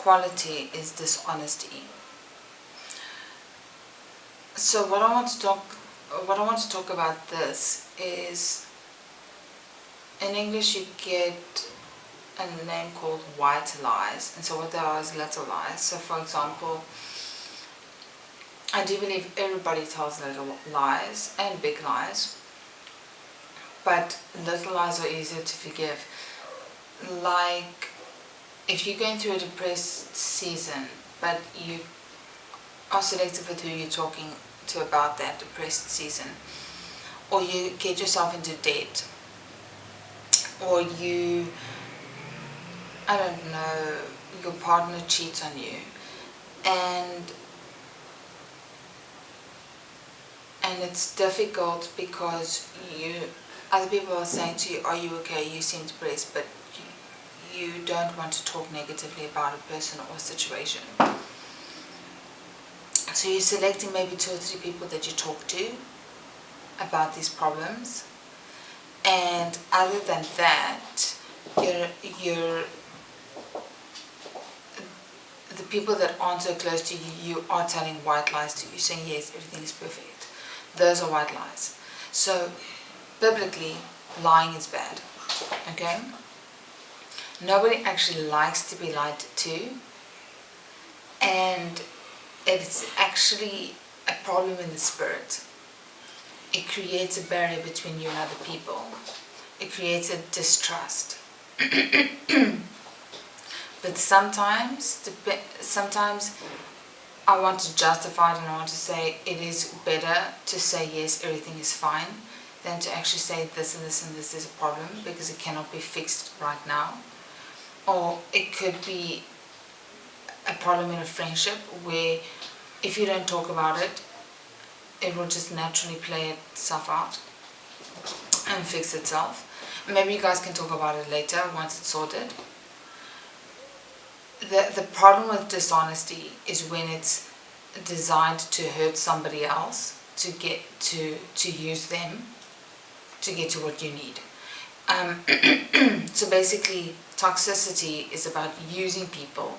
quality is dishonesty. So what I want to talk about this is, in English you get a name called white lies, and so what they are is little lies. So for example, I do believe everybody tells little lies and big lies, but little lies are easier to forgive. Like if you're going through a depressed season, but you are selective with who you're talking to about that depressed season, or you get yourself into debt, or you, I don't know, your partner cheats on you, and it's difficult because other people are saying to you, are you okay, you seem depressed, but you don't want to talk negatively about a person or a situation. So you're selecting maybe 2 or 3 people that you talk to about these problems, and other than that, you're the people that aren't so close to you, you are telling white lies to you, saying yes, everything is perfect. Those are white lies. So biblically, lying is bad. Okay? Nobody actually likes to be lied to, and it's actually a problem in the spirit. It creates a barrier between you and other people. It creates a distrust. But sometimes I want to justify it, and I want to say it is better to say yes, everything is fine, than to actually say this and this and this is a problem, because it cannot be fixed right now. Or it could be a problem in a friendship where if you don't talk about it, it will just naturally play itself out and fix itself. Maybe you guys can talk about it later once it's sorted. The problem with dishonesty is when it's designed to hurt somebody else, to get to use them to get to what you need. So basically, toxicity is about using people,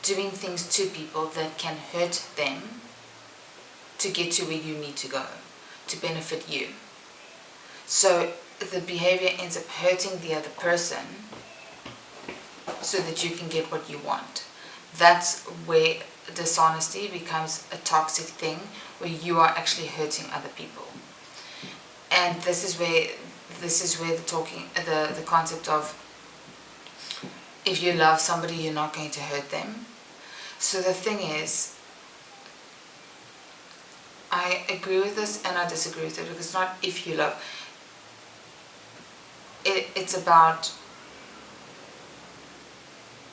doing things to people that can hurt them to get to where you need to go, to benefit you. So the behavior ends up hurting the other person so that you can get what you want. That's where dishonesty becomes a toxic thing, where you are actually hurting other people. And this is where the concept of, if you love somebody, you're not going to hurt them. So the thing is, I agree with this and I disagree with it, because it's not if you love. It's about,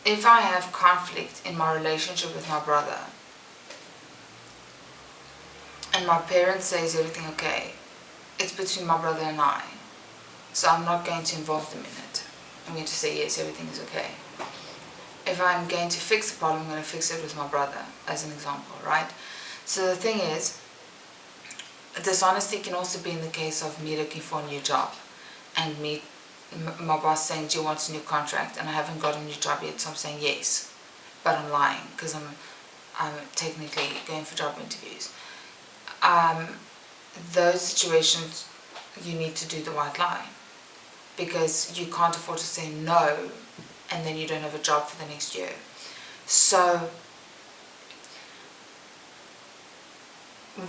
if I have conflict in my relationship with my brother, and my parents say is everything okay, it's between my brother and I. So I'm not going to involve them in it. I'm going to say yes, everything is okay. If I'm going to fix the problem, I'm going to fix it with my brother, as an example, right? So the thing is, dishonesty can also be in the case of me looking for a new job, and my boss saying, do you want a new contract? And I haven't got a new job yet, so I'm saying yes, but I'm lying because I'm technically going for job interviews. Those situations, you need to do the white lie, because you can't afford to say no and then you don't have a job for the next year. So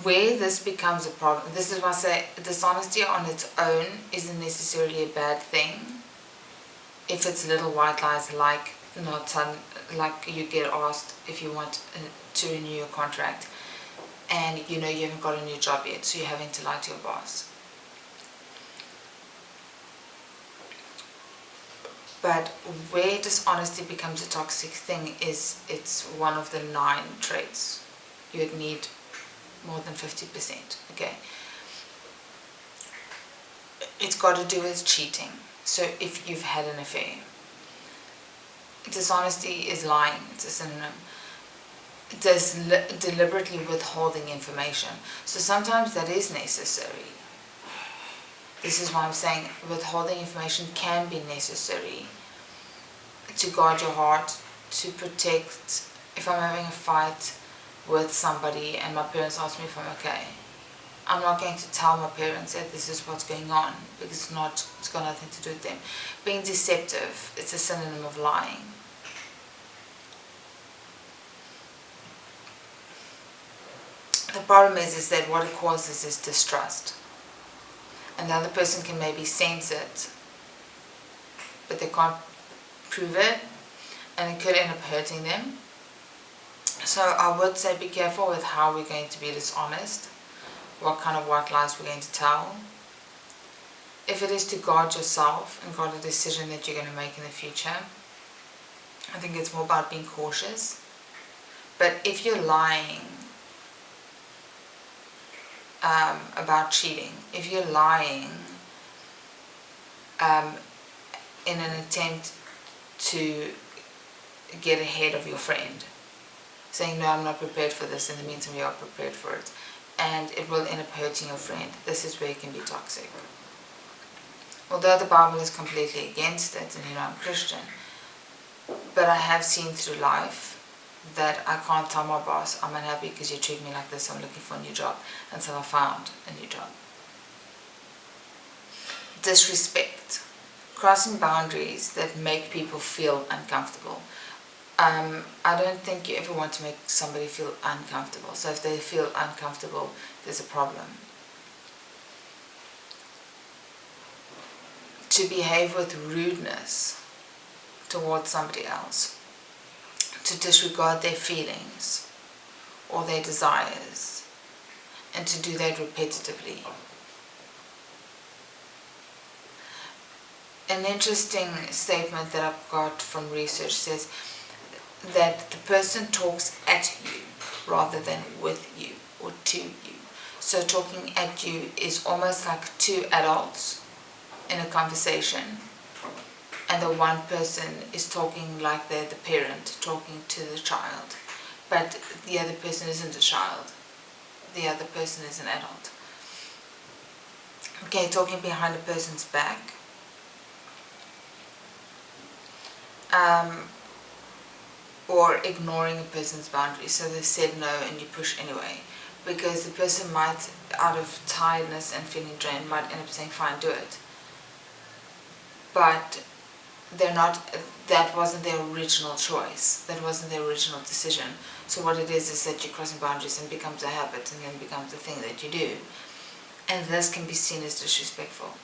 where this becomes a problem, this is why I say dishonesty on its own isn't necessarily a bad thing. If it's little white lies, like like you get asked if you want to renew your contract, and you know you haven't got a new job yet, so you're having to lie to your boss. But where dishonesty becomes a toxic thing is, it's one of the 9 traits. You would need more than 50%, okay? It's got to do with cheating. So if you've had an affair, dishonesty is lying, it's a synonym. Deliberately withholding information. So sometimes that is necessary. This is why I'm saying withholding information can be necessary to guard your heart, to protect, if I'm having a fight with somebody and my parents ask me if I'm okay, I'm not going to tell my parents that this is what's going on, because it's got nothing to do with them. Being deceptive, it's a synonym of lying. The problem is that what it causes is distrust. And the other person can maybe sense it, but they can't prove it, and it could end up hurting them. So I would say be careful with how we're going to be dishonest, what kind of white lies we're going to tell. If it is to guard yourself and guard a decision that you're going to make in the future, I think it's more about being cautious. But if you're lying about cheating, if you're lying in an attempt to get ahead of your friend, saying, no, I'm not prepared for this, in the meantime you are prepared for it, and it will end up hurting your friend, this is where it can be toxic. Although the Bible is completely against it, and I'm Christian, but I have seen through life that I can't tell my boss, I'm unhappy because you treat me like this, I'm looking for a new job, until I found a new job. Disrespect. Crossing boundaries that make people feel uncomfortable. I don't think you ever want to make somebody feel uncomfortable. So if they feel uncomfortable, there's a problem. To behave with rudeness towards somebody else. To disregard their feelings or their desires. And to do that repetitively. An interesting statement that I got from research says that the person talks at you rather than with you or to you. So talking at you is almost like two adults in a conversation, and the one person is talking like they're the parent talking to the child, but the other person isn't a child, the other person is an adult. Okay, talking behind a person's back. Or ignoring a person's boundaries. So they said no and you push anyway, because the person might, out of tiredness and feeling drained, might end up saying fine, do it, but that wasn't their original choice, that wasn't their original decision. So what it is that you're crossing boundaries, and becomes a habit, and then becomes a thing that you do, and this can be seen as disrespectful.